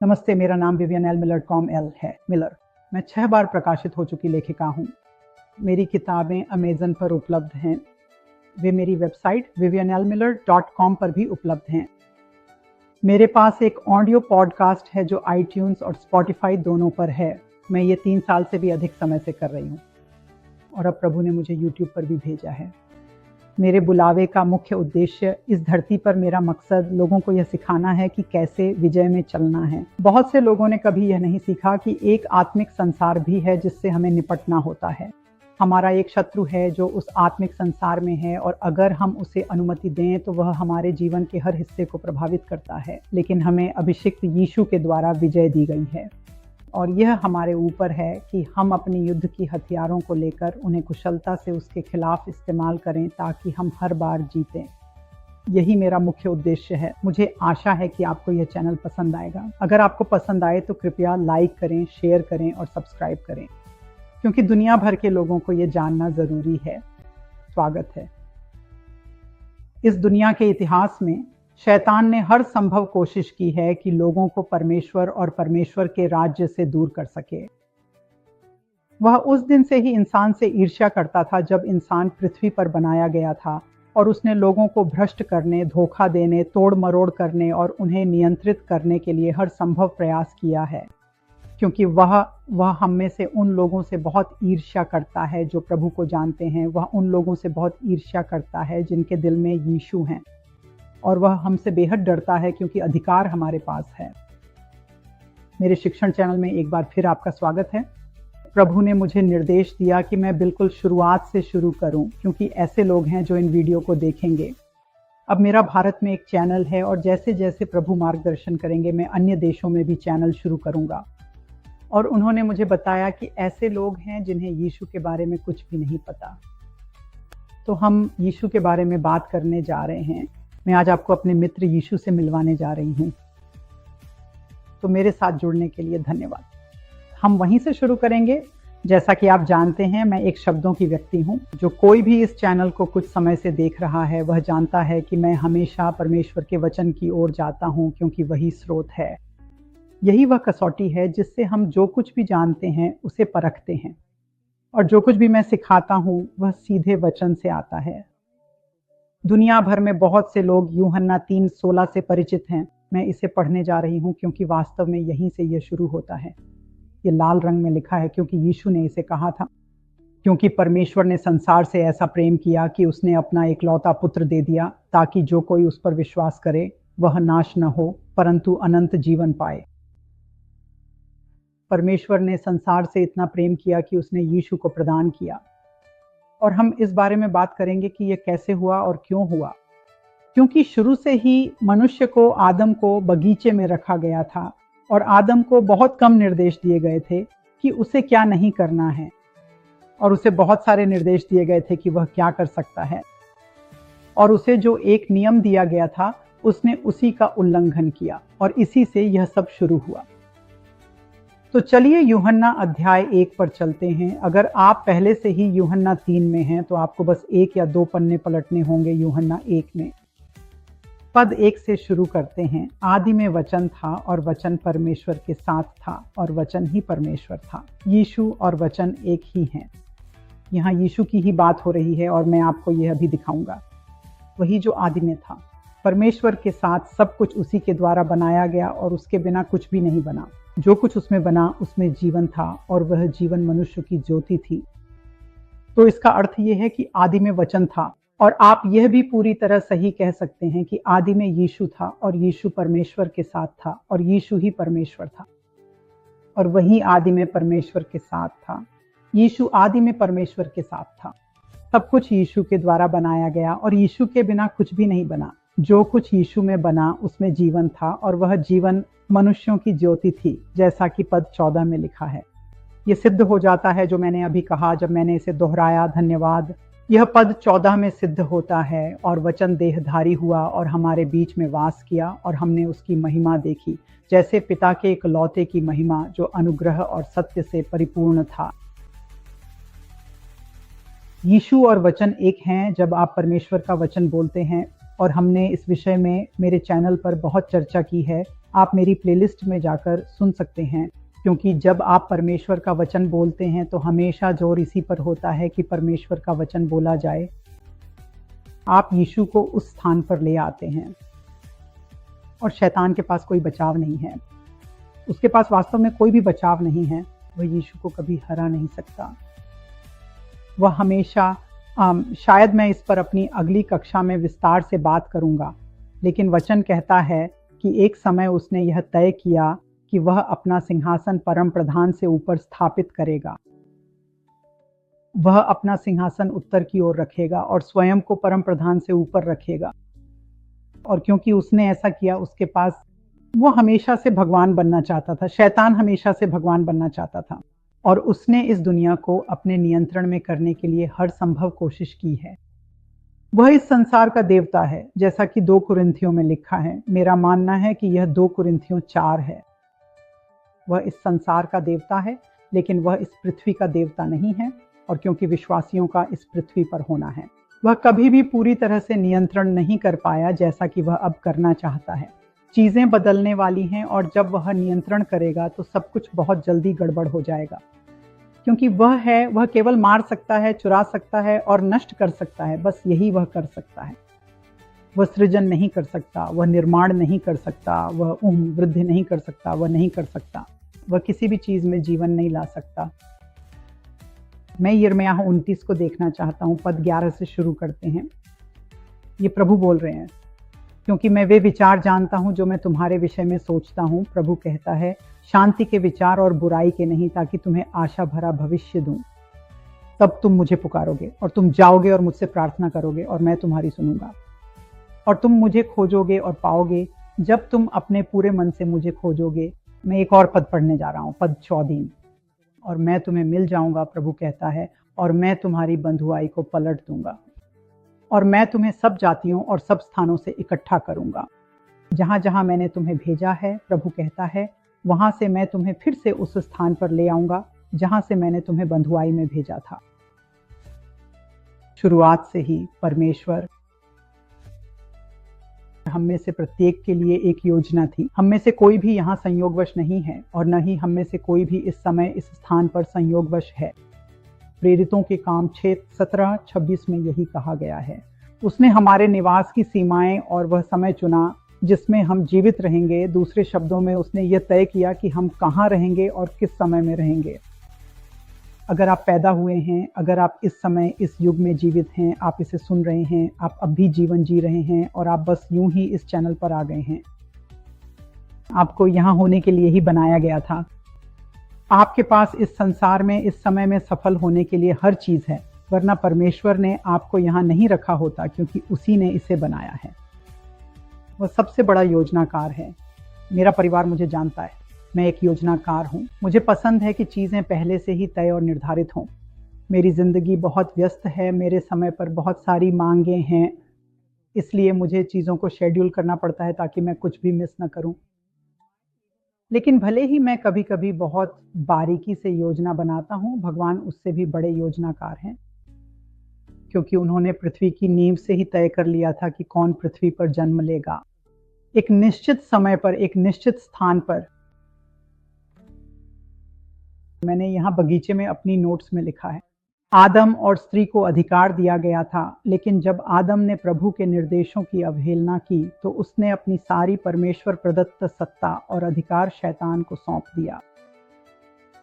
नमस्ते, मेरा नाम विवियन एल मिलर कॉम-एल है। मिलर। मैं 6 बार प्रकाशित हो चुकी लेखिका हूँ। मेरी किताबें अमेज़न पर उपलब्ध हैं। वे मेरी वेबसाइट vivianlmiller.com पर भी उपलब्ध हैं। मेरे पास एक ऑडियो पॉडकास्ट है जो आईट्यून्स और स्पॉटिफाई दोनों पर है। मैं ये 3 साल से भी अधिक समय से कर रही हूँ और अब प्रभु ने मुझे यूट्यूब पर भी भेजा है। मेरे बुलावे का मुख्य उद्देश्य इस धरती पर मेरा मकसद लोगों को यह सिखाना है कि कैसे विजय में चलना है। बहुत से लोगों ने कभी यह नहीं सीखा कि एक आत्मिक संसार भी है जिससे हमें निपटना होता है। हमारा एक शत्रु है जो उस आत्मिक संसार में है और अगर हम उसे अनुमति दें तो वह हमारे जीवन के हर हिस्से को प्रभावित करता है। लेकिन हमें अभिषिक्त यीशु के द्वारा विजय दी गई है और यह हमारे ऊपर है कि हम अपनी युद्ध की हथियारों को लेकर उन्हें कुशलता से उसके खिलाफ इस्तेमाल करें ताकि हम हर बार जीतें। यही मेरा मुख्य उद्देश्य है। मुझे आशा है कि आपको यह चैनल पसंद आएगा। अगर आपको पसंद आए तो कृपया लाइक करें, शेयर करें और सब्सक्राइब करें, क्योंकि दुनिया भर के लोगों को यह जानना ज़रूरी है। स्वागत है। इस दुनिया के इतिहास में शैतान ने हर संभव कोशिश की है कि लोगों को परमेश्वर और परमेश्वर के राज्य से दूर कर सके। वह उस दिन से ही इंसान से ईर्ष्या करता था जब इंसान पृथ्वी पर बनाया गया था और उसने लोगों को भ्रष्ट करने, धोखा देने, तोड़ मरोड़ करने और उन्हें नियंत्रित करने के लिए हर संभव प्रयास किया है, क्योंकि वह हम में से उन लोगों से बहुत ईर्ष्या करता है जो प्रभु को जानते हैं। वह उन लोगों से बहुत ईर्ष्या करता है जिनके दिल में यीशु हैं, और वह हमसे बेहद डरता है क्योंकि अधिकार हमारे पास है। मेरे शिक्षण चैनल में एक बार फिर आपका स्वागत है। प्रभु ने मुझे निर्देश दिया कि मैं बिल्कुल शुरुआत से शुरू करूं, क्योंकि ऐसे लोग हैं जो इन वीडियो को देखेंगे। अब मेरा भारत में एक चैनल है और जैसे जैसे प्रभु मार्गदर्शन करेंगे मैं अन्य देशों में भी चैनल शुरू करूंगा। और उन्होंने मुझे बताया कि ऐसे लोग हैं जिन्हें यीशु के बारे में कुछ भी नहीं पता। तो हम यीशु के बारे में बात करने जा रहे हैं। मैं आज आपको अपने मित्र यीशु से मिलवाने जा रही हूँ। तो मेरे साथ जुड़ने के लिए धन्यवाद। हम वहीं से शुरू करेंगे। जैसा कि आप जानते हैं, मैं एक शब्दों की व्यक्ति हूँ। जो कोई भी इस चैनल को कुछ समय से देख रहा है वह जानता है कि मैं हमेशा परमेश्वर के वचन की ओर जाता हूँ, क्योंकि वही स्रोत है। यही वह कसौटी है जिससे हम जो कुछ भी जानते हैं उसे परखते हैं, और जो कुछ भी मैं सिखाता हूँ वह सीधे वचन से आता है। दुनिया भर में बहुत से लोग यूहन्ना 3:16 से परिचित हैं। मैं इसे पढ़ने जा रही हूँ क्योंकि वास्तव में यहीं से यह शुरू होता है। ये लाल रंग में लिखा है क्योंकि यीशु ने इसे कहा था। क्योंकि परमेश्वर ने संसार से ऐसा प्रेम किया कि उसने अपना एकलौता पुत्र दे दिया, ताकि जो कोई उस पर विश्वास करे वह नाश न हो परंतु अनंत जीवन पाए। परमेश्वर ने संसार से इतना प्रेम किया कि उसने यीशु को प्रदान किया, और हम इस बारे में बात करेंगे कि यह कैसे हुआ और क्यों हुआ। क्योंकि शुरू से ही मनुष्य को, आदम को बगीचे में रखा गया था और आदम को बहुत कम निर्देश दिए गए थे कि उसे क्या नहीं करना है, और उसे बहुत सारे निर्देश दिए गए थे कि वह क्या कर सकता है। और उसे जो एक नियम दिया गया था उसने उसी का उल्लंघन किया, और इसी से यह सब शुरू हुआ। तो चलिए यूहन्ना अध्याय 1 पर चलते हैं। अगर आप पहले से ही यूहन्ना 3 में हैं तो आपको बस 1 या 2 पन्ने पलटने होंगे यूहन्ना 1 में। पद 1 से शुरू करते हैं। आदि में वचन था और वचन परमेश्वर के साथ था और वचन ही परमेश्वर था। यीशु और वचन एक ही हैं। यहाँ यीशु की ही बात हो रही है और मैं आपको यह भी दिखाऊंगा। वही जो आदि में था, परमेश्वर के साथ सब कुछ उसी के द्वारा बनाया गया और उसके बिना कुछ भी नहीं बना। जो कुछ उसमें बना उसमें जीवन था और वह जीवन मनुष्य की ज्योति थी। तो इसका अर्थ यह है कि आदि में वचन था, और आप यह भी पूरी तरह सही कह सकते हैं कि आदि में यीशु था और यीशु परमेश्वर के साथ था और यीशु ही परमेश्वर था, और वही आदि में परमेश्वर के साथ था। यीशु आदि में परमेश्वर के साथ था। सब कुछ यीशु के द्वारा बनाया गया और यीशु के बिना कुछ भी नहीं बना। जो कुछ यीशु में बना उसमें जीवन था और वह जीवन मनुष्यों की ज्योति थी, जैसा कि पद 14 में लिखा है। यह सिद्ध हो जाता है जो मैंने अभी कहा जब मैंने इसे दोहराया। धन्यवाद। यह पद 14 में सिद्ध होता है, और वचन देहधारी हुआ और हमारे बीच में वास किया और हमने उसकी महिमा देखी, जैसे पिता के इकलौते की महिमा जो अनुग्रह और सत्य से परिपूर्ण था। यीशु और वचन एक हैं जब आप परमेश्वर का वचन बोलते हैं, और हमने इस विषय में मेरे चैनल पर बहुत चर्चा की है आप मेरी प्लेलिस्ट में जाकर सुन सकते हैं, क्योंकि जब आप परमेश्वर का वचन बोलते हैं तो हमेशा जोर इसी पर होता है कि परमेश्वर का वचन बोला जाए। आप यीशु को उस स्थान पर ले आते हैं और शैतान के पास कोई बचाव नहीं है। उसके पास वास्तव में कोई भी बचाव नहीं है। वह यीशु को कभी हरा नहीं सकता। वह हमेशा शायद मैं इस पर अपनी अगली कक्षा में विस्तार से बात करूंगा, लेकिन वचन कहता है कि एक समय उसने यह तय किया कि वह अपना सिंहासन परम प्रधान से ऊपर स्थापित करेगा। वह अपना सिंहासन उत्तर की ओर रखेगा और स्वयं को परम प्रधान से ऊपर रखेगा। और क्योंकि उसने ऐसा किया, उसके पास वो हमेशा से भगवान बनना चाहता था। शैतान हमेशा से भगवान बनना चाहता था और उसने इस दुनिया को अपने नियंत्रण में करने के लिए हर संभव कोशिश की है। वह इस संसार का देवता है, जैसा कि 2 कुरिन्थियों में लिखा है। मेरा मानना है कि यह 2 कुरिन्थियों 4 है। वह इस संसार का देवता है, लेकिन वह इस पृथ्वी का देवता नहीं है, और क्योंकि विश्वासियों का इस पृथ्वी पर होना है, वह कभी भी पूरी तरह से नियंत्रण नहीं कर पाया जैसा कि वह अब करना चाहता है। चीजें बदलने वाली हैं और जब वह नियंत्रण करेगा तो सब कुछ बहुत जल्दी गड़बड़ हो जाएगा, क्योंकि वह केवल मार सकता है, चुरा सकता है और नष्ट कर सकता है। बस यही वह कर सकता है। वह सृजन नहीं कर सकता, वह निर्माण नहीं कर सकता, वह वृद्धि नहीं कर सकता, वह नहीं कर सकता, वह किसी भी चीज में जीवन नहीं ला सकता। मैं यिर्मयाह 29 को देखना चाहता हूँ। पद 11 से शुरू करते हैं। ये प्रभु बोल रहे हैं, क्योंकि मैं वे विचार जानता हूं जो मैं तुम्हारे विषय में सोचता हूं, प्रभु कहता है, शांति के विचार और बुराई के नहीं, ताकि तुम्हें आशा भरा भविष्य दूं। तब तुम मुझे पुकारोगे और तुम जाओगे और मुझसे प्रार्थना करोगे और मैं तुम्हारी सुनूंगा। और तुम मुझे खोजोगे और पाओगे, जब तुम अपने पूरे मन से मुझे खोजोगे। मैं एक और पद पढ़ने जा रहा हूँ, पद 14। और मैं तुम्हें मिल जाऊंगा, प्रभु कहता है, और मैं तुम्हारी बंधुआई को पलट दूंगा। और मैं तुम्हें सब जातियों और सब स्थानों से इकट्ठा करूंगा। जहां जहां मैंने तुम्हें भेजा है, प्रभु कहता है, वहां से मैं तुम्हें फिर से उस स्थान पर ले आऊंगा जहां से मैंने तुम्हें बंधुआई में भेजा था। शुरुआत से ही परमेश्वर हम में से प्रत्येक के लिए एक योजना थी। हम में से कोई भी यहाँ संयोगवश नहीं है और न ही हम में से कोई भी इस समय इस स्थान पर संयोगवश है। प्रेरितों के काम 6:17-26 में यही कहा गया है। उसने हमारे निवास की सीमाएं और वह समय चुना जिसमें हम जीवित रहेंगे। दूसरे शब्दों में उसने यह तय किया कि हम कहाँ रहेंगे और किस समय में रहेंगे। अगर आप पैदा हुए हैं, अगर आप इस समय इस युग में जीवित हैं, आप इसे सुन रहे हैं, आप अब भी जीवन जी रहे हैं और आप बस यूं ही इस चैनल पर आ गए हैं, आपको यहाँ होने के लिए ही बनाया गया था। आपके पास इस संसार में इस समय में सफल होने के लिए हर चीज है, वरना परमेश्वर ने आपको यहाँ नहीं रखा होता, क्योंकि उसी ने इसे बनाया है। वह सबसे बड़ा योजनाकार है। मेरा परिवार मुझे जानता है, मैं एक योजनाकार हूँ। मुझे पसंद है कि चीजें पहले से ही तय और निर्धारित हों। मेरी जिंदगी बहुत व्यस्त है, मेरे समय पर बहुत सारी मांगें हैं, इसलिए मुझे चीजों को शेड्यूल करना पड़ता है ताकि मैं कुछ भी मिस न करूं। लेकिन भले ही मैं कभी कभी बहुत बारीकी से योजना बनाता हूं, भगवान उससे भी बड़े योजनाकार हैं, क्योंकि उन्होंने पृथ्वी की नींव से ही तय कर लिया था कि कौन पृथ्वी पर जन्म लेगा। एक निश्चित समय पर, एक निश्चित स्थान पर। मैंने यहाँ बगीचे में अपनी नोट्स में लिखा है, आदम और स्त्री को अधिकार दिया गया था, लेकिन जब आदम ने प्रभु के निर्देशों की अवहेलना की तो उसने अपनी सारी परमेश्वर प्रदत्त सत्ता और अधिकार शैतान को सौंप दिया।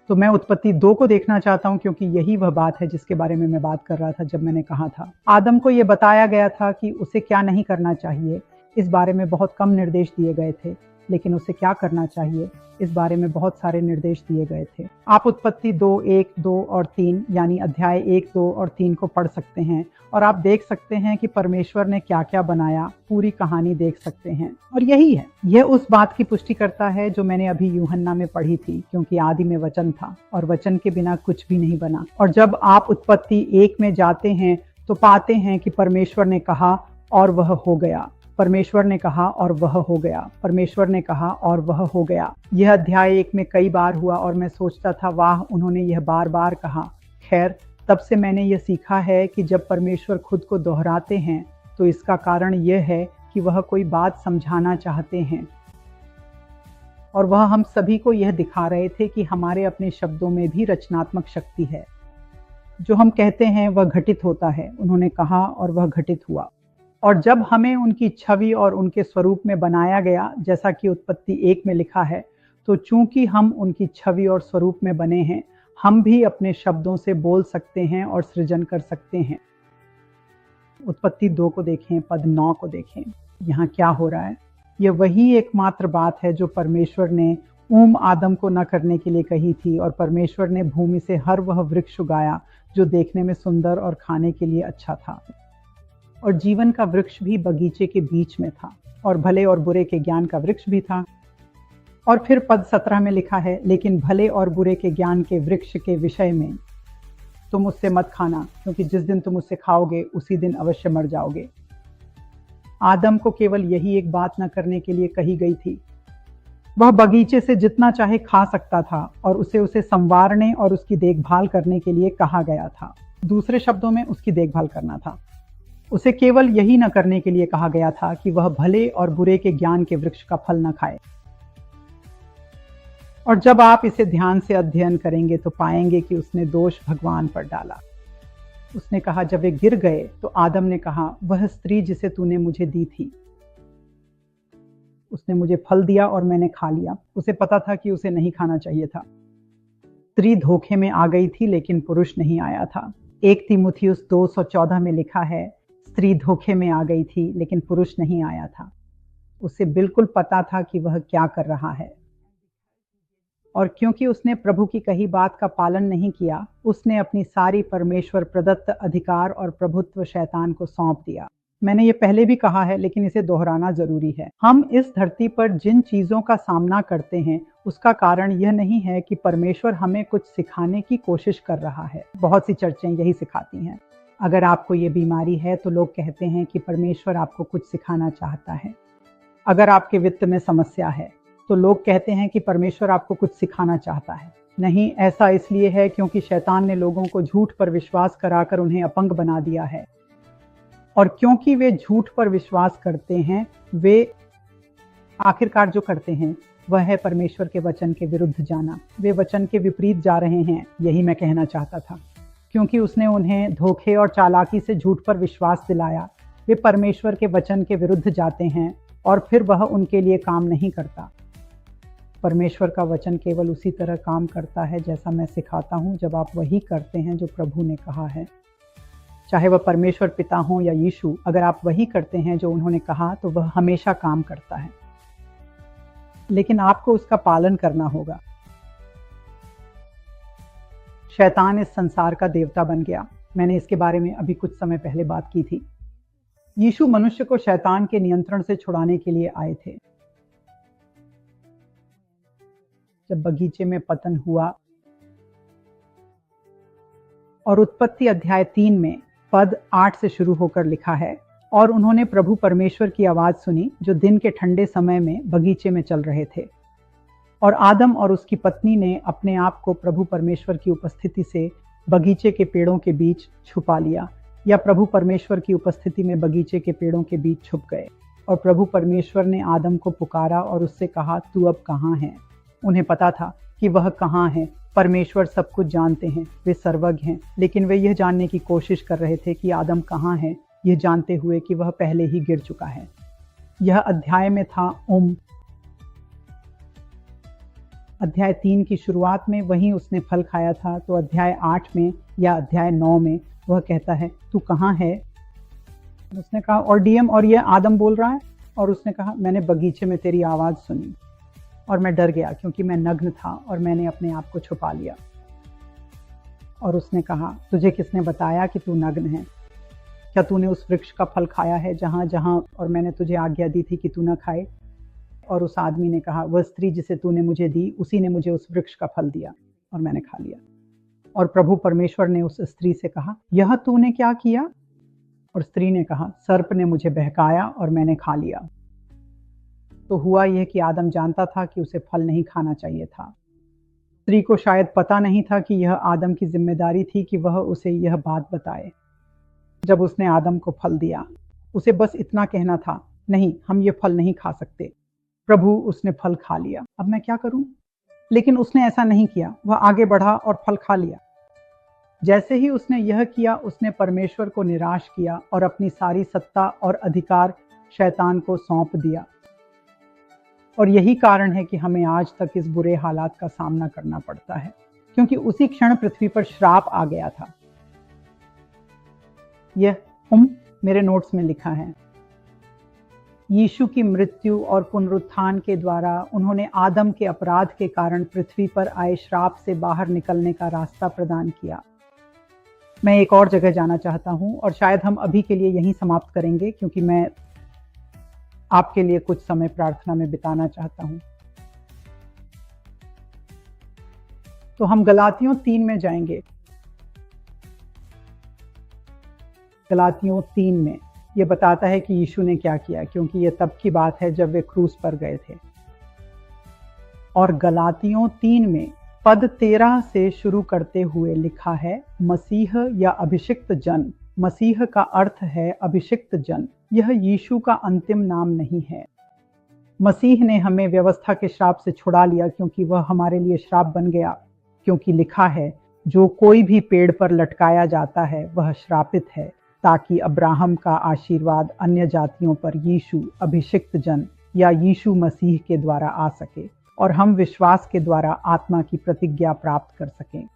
तो मैं उत्पत्ति 2 को देखना चाहता हूं, क्योंकि यही वह बात है जिसके बारे में मैं बात कर रहा था जब मैंने कहा था आदम को यह बताया गया था कि उसे क्या नहीं करना चाहिए। इस बारे में बहुत कम निर्देश दिए गए थे, लेकिन उसे क्या करना चाहिए इस बारे में बहुत सारे निर्देश दिए गए थे। आप उत्पत्ति 2:1, 2 और 3 यानी अध्याय 1, 2 और 3 को पढ़ सकते हैं और आप देख सकते हैं कि परमेश्वर ने क्या क्या बनाया। पूरी कहानी देख सकते हैं और यही है, यह उस बात की पुष्टि करता है जो मैंने अभी यूहन्ना में पढ़ी थी, क्योंकि आदि में वचन था और वचन के बिना कुछ भी नहीं बना। और जब आप उत्पत्ति 1 में जाते हैं तो पाते हैं कि परमेश्वर ने कहा और वह हो गया, परमेश्वर ने कहा और वह हो गया, परमेश्वर ने कहा और वह हो गया। यह अध्याय 1 में कई बार हुआ और मैं सोचता था, वाह, उन्होंने यह बार बार कहा। खैर, तब से मैंने यह सीखा है कि जब परमेश्वर खुद को दोहराते हैं तो इसका कारण यह है कि वह कोई बात समझाना चाहते हैं। और वह हम सभी को यह दिखा रहे थे कि हमारे अपने शब्दों में भी रचनात्मक शक्ति है। जो हम कहते हैं वह घटित होता है, उन्होंने कहा, और वह घटित हुआ। और जब हमें उनकी छवि और उनके स्वरूप में बनाया गया, जैसा कि उत्पत्ति 1 में लिखा है, तो चूंकि हम उनकी छवि और स्वरूप में बने हैं, हम भी अपने शब्दों से बोल सकते हैं और सृजन कर सकते हैं। उत्पत्ति 2 को देखें, पद 9 को देखें। यहाँ क्या हो रहा है? यह वही एकमात्र बात है जो परमेश्वर ने आदम को न करने के लिए कही थी, और परमेश्वर ने भूमि से हर वह वृक्ष उगाया जो देखने में सुंदर और खाने के लिए अच्छा था। और जीवन का वृक्ष भी बगीचे के बीच में था, और भले और बुरे के ज्ञान का वृक्ष भी था। और फिर पद 17 में लिखा है, लेकिन भले और बुरे के ज्ञान के वृक्ष के विषय में तुम उससे मत खाना, क्योंकि जिस दिन तुम उससे खाओगे उसी दिन अवश्य मर जाओगे। आदम को केवल यही एक बात न करने के लिए कही गई थी। वह बगीचे से जितना चाहे खा सकता था, और उसे संवारने और उसकी देखभाल करने के लिए कहा गया था। दूसरे शब्दों में, उसकी देखभाल करना था। उसे केवल यही न करने के लिए कहा गया था कि वह भले और बुरे के ज्ञान के वृक्ष का फल न खाए। और जब आप इसे ध्यान से अध्ययन करेंगे तो पाएंगे कि उसने दोष भगवान पर डाला। उसने कहा, जब वे गिर गए तो आदम ने कहा, वह स्त्री जिसे तूने मुझे दी थी, उसने मुझे फल दिया और मैंने खा लिया। उसे पता था कि उसे नहीं खाना चाहिए था। स्त्री धोखे में आ गई थी, लेकिन पुरुष नहीं आया था। 1 तीमुथियुस 2:14 में लिखा है, स्त्री धोखे में आ गई थी, लेकिन पुरुष नहीं आया था। उसे बिल्कुल पता था कि वह क्या कर रहा है। और क्योंकि उसने प्रभु की कही बात का पालन नहीं किया, उसने अपनी सारी परमेश्वर प्रदत्त अधिकार और प्रभुत्व शैतान को सौंप दिया। मैंने ये पहले भी कहा है, लेकिन इसे दोहराना जरूरी है। हम इस धरती पर जिन चीजों का सामना करते हैं, उसका कारण यह नहीं है कि परमेश्वर हमें कुछ सिखाने की कोशिश कर रहा है। बहुत सी चर्चें यही सिखाती हैं। अगर आपको ये बीमारी है तो लोग कहते हैं कि परमेश्वर आपको कुछ सिखाना चाहता है। अगर आपके वित्त में समस्या है तो लोग कहते हैं कि परमेश्वर आपको कुछ सिखाना चाहता है। नहीं, ऐसा इसलिए है क्योंकि शैतान ने लोगों को झूठ पर विश्वास कराकर उन्हें अपंग बना दिया है। और क्योंकि वे झूठ पर विश्वास करते हैं, वे आखिरकार जो करते हैं वह है परमेश्वर के वचन के विरुद्ध जाना। वे वचन के विपरीत जा रहे हैं, यही मैं कहना चाहता था। क्योंकि उसने उन्हें धोखे और चालाकी से झूठ पर विश्वास दिलाया, वे परमेश्वर के वचन के विरुद्ध जाते हैं, और फिर वह उनके लिए काम नहीं करता। परमेश्वर का वचन केवल उसी तरह काम करता है जैसा मैं सिखाता हूँ, जब आप वही करते हैं जो प्रभु ने कहा है। चाहे वह परमेश्वर पिता हो या यीशु, अगर आप वही करते हैं जो उन्होंने कहा तो वह हमेशा काम करता है। लेकिन आपको उसका पालन करना होगा। शैतान इस संसार का देवता बन गया। मैंने इसके बारे में अभी कुछ समय पहले बात की थी। यीशु मनुष्य को शैतान के नियंत्रण से छुड़ाने के लिए आए थे। जब बगीचे में पतन हुआ और उत्पत्ति अध्याय 3 में पद 8 से शुरू होकर लिखा है, और उन्होंने प्रभु परमेश्वर की आवाज सुनी जो दिन के ठंडे समय में बगीचे में चल रहे थे। और आदम और उसकी पत्नी ने अपने आप को प्रभु परमेश्वर की उपस्थिति से बगीचे के पेड़ों के बीच छुपा लिया, या प्रभु परमेश्वर की उपस्थिति में बगीचे के पेड़ों के बीच छुप गए। और प्रभु परमेश्वर ने आदम को पुकारा और उससे कहा, तू अब कहाँ है? उन्हें पता था कि वह कहाँ है। परमेश्वर सब कुछ जानते हैं, वे सर्वज्ञ हैं, लेकिन वे यह जानने की कोशिश कर रहे थे कि आदम कहाँ है, यह जानते हुए कि वह पहले ही गिर चुका है। यह अध्याय में था अध्याय 3 की शुरुआत में वहीं उसने फल खाया था, तो अध्याय 8 में या अध्याय 9 में वह कहता है, तू कहाँ है? उसने कहा, और डीएम, और यह आदम बोल रहा है। और उसने कहा, मैंने बगीचे में तेरी आवाज़ सुनी और मैं डर गया क्योंकि मैं नग्न था और मैंने अपने आप को छुपा लिया। और उसने कहा, तुझे किसने बताया कि तू नग्न है? क्या तूने उस वृक्ष का फल खाया है जहाँ जहाँ और मैंने तुझे आज्ञा दी थी कि तू न खाए? और उस आदमी ने कहा, वह स्त्री जिसे तूने मुझे दी, उसी ने मुझे उस वृक्ष का फल दिया और मैंने खा लिया। और प्रभु परमेश्वर ने उस स्त्री से कहा, यह तूने क्या किया? और स्त्री ने कहा, सर्प ने मुझे बहकाया और मैंने खा लिया। तो हुआ यह कि आदम जानता था कि उसे फल नहीं खाना चाहिए था। स्त्री को शायद पता नहीं था कि यह आदम की जिम्मेदारी थी कि वह उसे यह बात बताए। जब उसने आदम को फल दिया, उसे बस इतना कहना था, नहीं, हम ये फल नहीं खा सकते। प्रभु उसने फल खा लिया, अब मैं क्या करूं? लेकिन उसने ऐसा नहीं किया, वह आगे बढ़ा और फल खा लिया। जैसे ही उसने यह किया, उसने परमेश्वर को निराश किया और अपनी सारी सत्ता और अधिकार शैतान को सौंप दिया। और यही कारण है कि हमें आज तक इस बुरे हालात का सामना करना पड़ता है, क्योंकि उसी क्षण पृथ्वी पर श्राप आ गया था। यह मेरे नोट्स में लिखा है। यीशु की मृत्यु और पुनरुत्थान के द्वारा उन्होंने आदम के अपराध के कारण पृथ्वी पर आए श्राप से बाहर निकलने का रास्ता प्रदान किया। मैं एक और जगह जाना चाहता हूं और शायद हम अभी के लिए यहीं समाप्त करेंगे, क्योंकि मैं आपके लिए कुछ समय प्रार्थना में बिताना चाहता हूं। तो हम गलातियों 3 में जाएंगे। गलातियों 3 में ये बताता है कि यीशु ने क्या किया, क्योंकि ये तब की बात है जब वे क्रूस पर गए थे। और गलातियों 3 में पद 13 से शुरू करते हुए लिखा है, मसीह या अभिषिक्त जन। मसीह का अर्थ है अभिषिक्त जन। यह यीशु का अंतिम नाम नहीं है। मसीह ने हमें व्यवस्था के श्राप से छुड़ा लिया, क्योंकि वह हमारे लिए श्राप बन गया। क्योंकि लिखा है, जो कोई भी पेड़ पर लटकाया जाता है वह श्रापित है, ताकि अब्राहम का आशीर्वाद अन्य जातियों पर यीशु अभिषिक्त जन या यीशु मसीह के द्वारा आ सके और हम विश्वास के द्वारा आत्मा की प्रतिज्ञा प्राप्त कर सकें।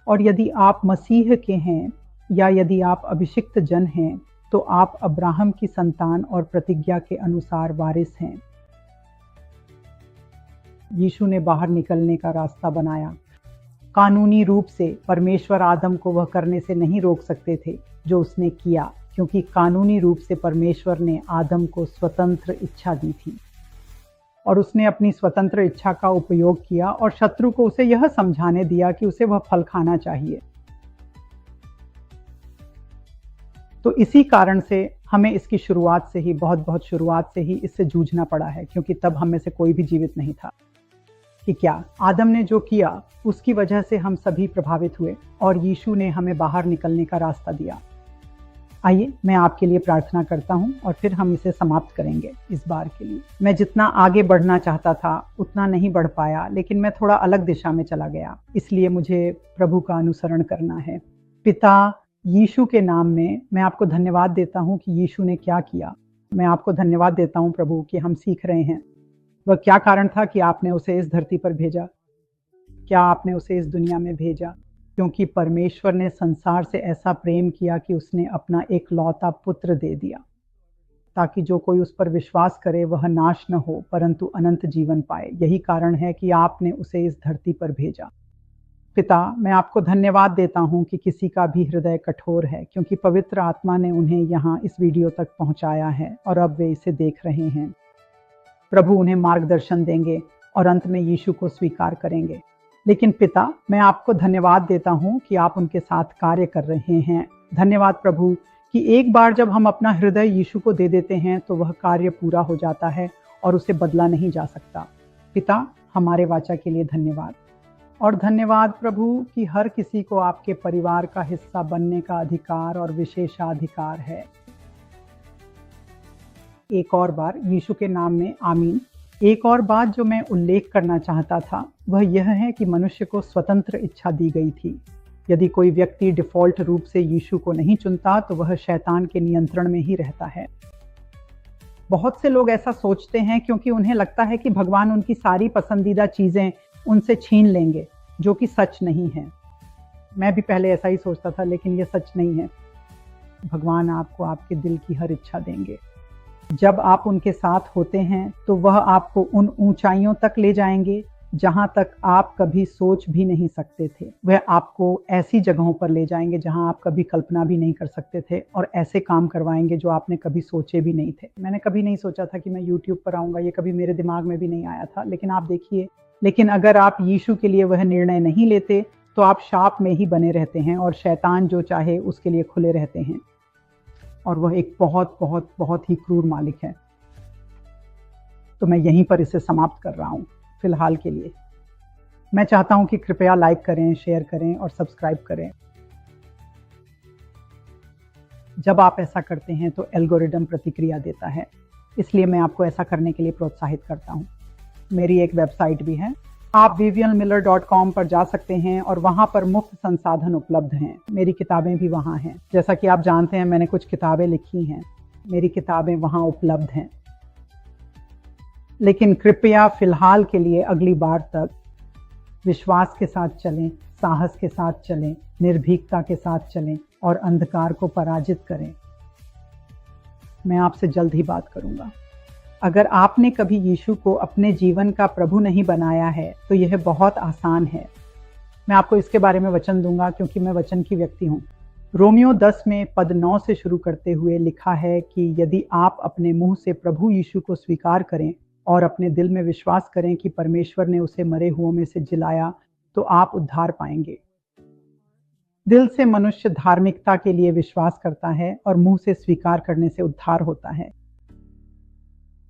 और यदि आप मसीह के हैं या यदि आप अभिषिक्त जन हैं, तो आप अब्राहम की संतान और प्रतिज्ञा के अनुसार वारिस हैं। यीशु ने बाहर निकलने का रास्ता बनाया। कानूनी रूप से परमेश्वर आदम को वह करने से नहीं रोक सकते थे जो उसने किया, क्योंकि कानूनी रूप से परमेश्वर ने आदम को स्वतंत्र इच्छा दी थी और उसने अपनी स्वतंत्र इच्छा का उपयोग किया और शत्रु को उसे यह समझाने दिया कि उसे वह फल खाना चाहिए। तो इसी कारण से हमें इसकी शुरुआत से ही, बहुत शुरुआत से ही इससे जूझना पड़ा है, क्योंकि तब हम में से कोई भी जीवित नहीं था कि क्या आदम ने जो किया उसकी वजह से हम सभी प्रभावित हुए और यीशु ने हमें बाहर निकलने का रास्ता दिया। आइए मैं आपके लिए प्रार्थना करता हूं और फिर हम इसे समाप्त करेंगे इस बार के लिए। मैं जितना आगे बढ़ना चाहता था उतना नहीं बढ़ पाया, लेकिन मैं थोड़ा अलग दिशा में चला गया, इसलिए मुझे प्रभु का अनुसरण करना है। पिता, यीशु के नाम में मैं आपको धन्यवाद देता हूं कि यीशु ने क्या किया। मैं आपको धन्यवाद देता हूं प्रभु कि हम सीख रहे हैं वह क्या कारण था कि आपने उसे इस धरती पर भेजा, क्या आपने उसे इस दुनिया में भेजा, क्योंकि परमेश्वर ने संसार से ऐसा प्रेम किया कि उसने अपना एकलौता पुत्र दे दिया, ताकि जो कोई उस पर विश्वास करे वह नाश न हो परंतु अनंत जीवन पाए। यही कारण है कि आपने उसे इस धरती पर भेजा। पिता, मैं आपको धन्यवाद देता हूं कि किसी का भी हृदय कठोर है, क्योंकि पवित्र आत्मा ने उन्हें यहाँ इस वीडियो तक पहुँचाया है और अब वे इसे देख रहे हैं। प्रभु उन्हें मार्गदर्शन देंगे और अंत में यीशु को स्वीकार करेंगे। लेकिन पिता, मैं आपको धन्यवाद देता हूं कि आप उनके साथ कार्य कर रहे हैं। धन्यवाद प्रभु कि एक बार जब हम अपना हृदय यीशु को दे देते हैं तो वह कार्य पूरा हो जाता है और उसे बदला नहीं जा सकता। पिता, हमारे वाचा के लिए धन्यवाद। और धन्यवाद प्रभु कि हर किसी को आपके परिवार का हिस्सा बनने का अधिकार और विशेषाधिकार है। एक और बार यीशु के नाम में आमीन। एक और बात जो मैं उल्लेख करना चाहता था वह यह है कि मनुष्य को स्वतंत्र इच्छा दी गई थी। यदि कोई व्यक्ति डिफ़ॉल्ट रूप से यीशु को नहीं चुनता तो वह शैतान के नियंत्रण में ही रहता है। बहुत से लोग ऐसा सोचते हैं क्योंकि उन्हें लगता है कि भगवान उनकी सारी पसंदीदा चीज़ें उनसे छीन लेंगे, जो कि सच नहीं है। मैं भी पहले ऐसा ही सोचता था, लेकिन यह सच नहीं है। भगवान आपको आपके दिल की हर इच्छा देंगे। जब आप उनके साथ होते हैं तो वह आपको उन ऊंचाइयों तक ले जाएंगे जहां तक आप कभी सोच भी नहीं सकते थे। वह आपको ऐसी जगहों पर ले जाएंगे जहां आप कभी कल्पना भी नहीं कर सकते थे और ऐसे काम करवाएंगे जो आपने कभी सोचे भी नहीं थे। मैंने कभी नहीं सोचा था कि मैं YouTube पर आऊँगा, ये कभी मेरे दिमाग में भी नहीं आया था। लेकिन आप देखिए, लेकिन अगर आप यीशु के लिए वह निर्णय नहीं लेते तो आप शाप में ही बने रहते हैं और शैतान जो चाहे उसके लिए खुले रहते हैं, और वह एक बहुत बहुत बहुत ही क्रूर मालिक है। तो मैं यहीं पर इसे समाप्त कर रहा हूँ फिलहाल के लिए। मैं चाहता हूं कि कृपया लाइक करें, शेयर करें और सब्सक्राइब करें। जब आप ऐसा करते हैं तो एल्गोरिदम प्रतिक्रिया देता है इसलिए मैं आपको ऐसा करने के लिए प्रोत्साहित करता हूँ। मेरी एक वेबसाइट भी है, आप vivianmiller.com पर जा सकते हैं और वहाँ पर मुफ्त संसाधन उपलब्ध हैं। मेरी किताबें भी वहाँ हैं। जैसा कि आप जानते हैं, मैंने कुछ किताबें लिखी हैं, मेरी किताबें वहाँ उपलब्ध हैं। लेकिन कृपया फिलहाल के लिए अगली बार तक विश्वास के साथ चलें, साहस के साथ चलें, निर्भीकता के साथ चलें और अंधकार को पराजित करें। मैं आपसे जल्द ही बात करूंगा। अगर आपने कभी यीशु को अपने जीवन का प्रभु नहीं बनाया है तो यह बहुत आसान है। मैं आपको इसके बारे में वचन दूंगा क्योंकि मैं वचन की व्यक्ति हूँ। रोमियो 10 में पद 9 से शुरू करते हुए लिखा है कि यदि आप अपने मुंह से प्रभु यीशु को स्वीकार करें और अपने दिल में विश्वास करें कि परमेश्वर ने उसे मरे हुओं में से जिलाया तो आप उद्धार पाएंगे। दिल से मनुष्य धार्मिकता के लिए विश्वास करता है और मुंह से स्वीकार करने से उद्धार होता है।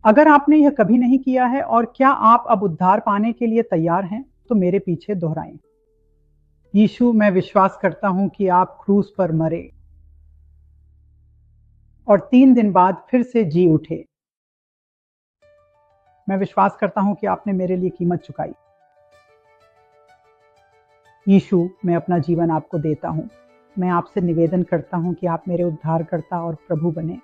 अगर आपने यह कभी नहीं किया है और क्या आप अब उद्धार पाने के लिए तैयार हैं, तो मेरे पीछे दोहराएं। यीशु, मैं विश्वास करता हूं कि आप क्रूस पर मरे और 3 दिन बाद फिर से जी उठे। मैं विश्वास करता हूं कि आपने मेरे लिए कीमत चुकाई। यीशु, मैं अपना जीवन आपको देता हूं। मैं आपसे निवेदन करता हूं कि आप मेरे उद्धारकर्ता और प्रभु बने।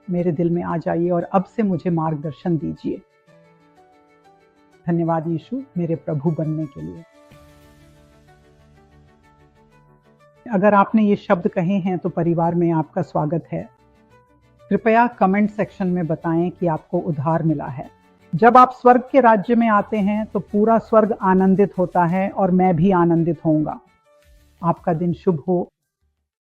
मेरे दिल में आ जाइए और अब से मुझे मार्गदर्शन दीजिए। धन्यवाद यीशु, मेरे प्रभु बनने के लिए। अगर आपने ये शब्द कहे हैं तो परिवार में आपका स्वागत है। कृपया कमेंट सेक्शन में बताएं कि आपको उद्धार मिला है। जब आप स्वर्ग के राज्य में आते हैं तो पूरा स्वर्ग आनंदित होता है और मैं भी आनंदित होऊंगा। आपका दिन शुभ हो।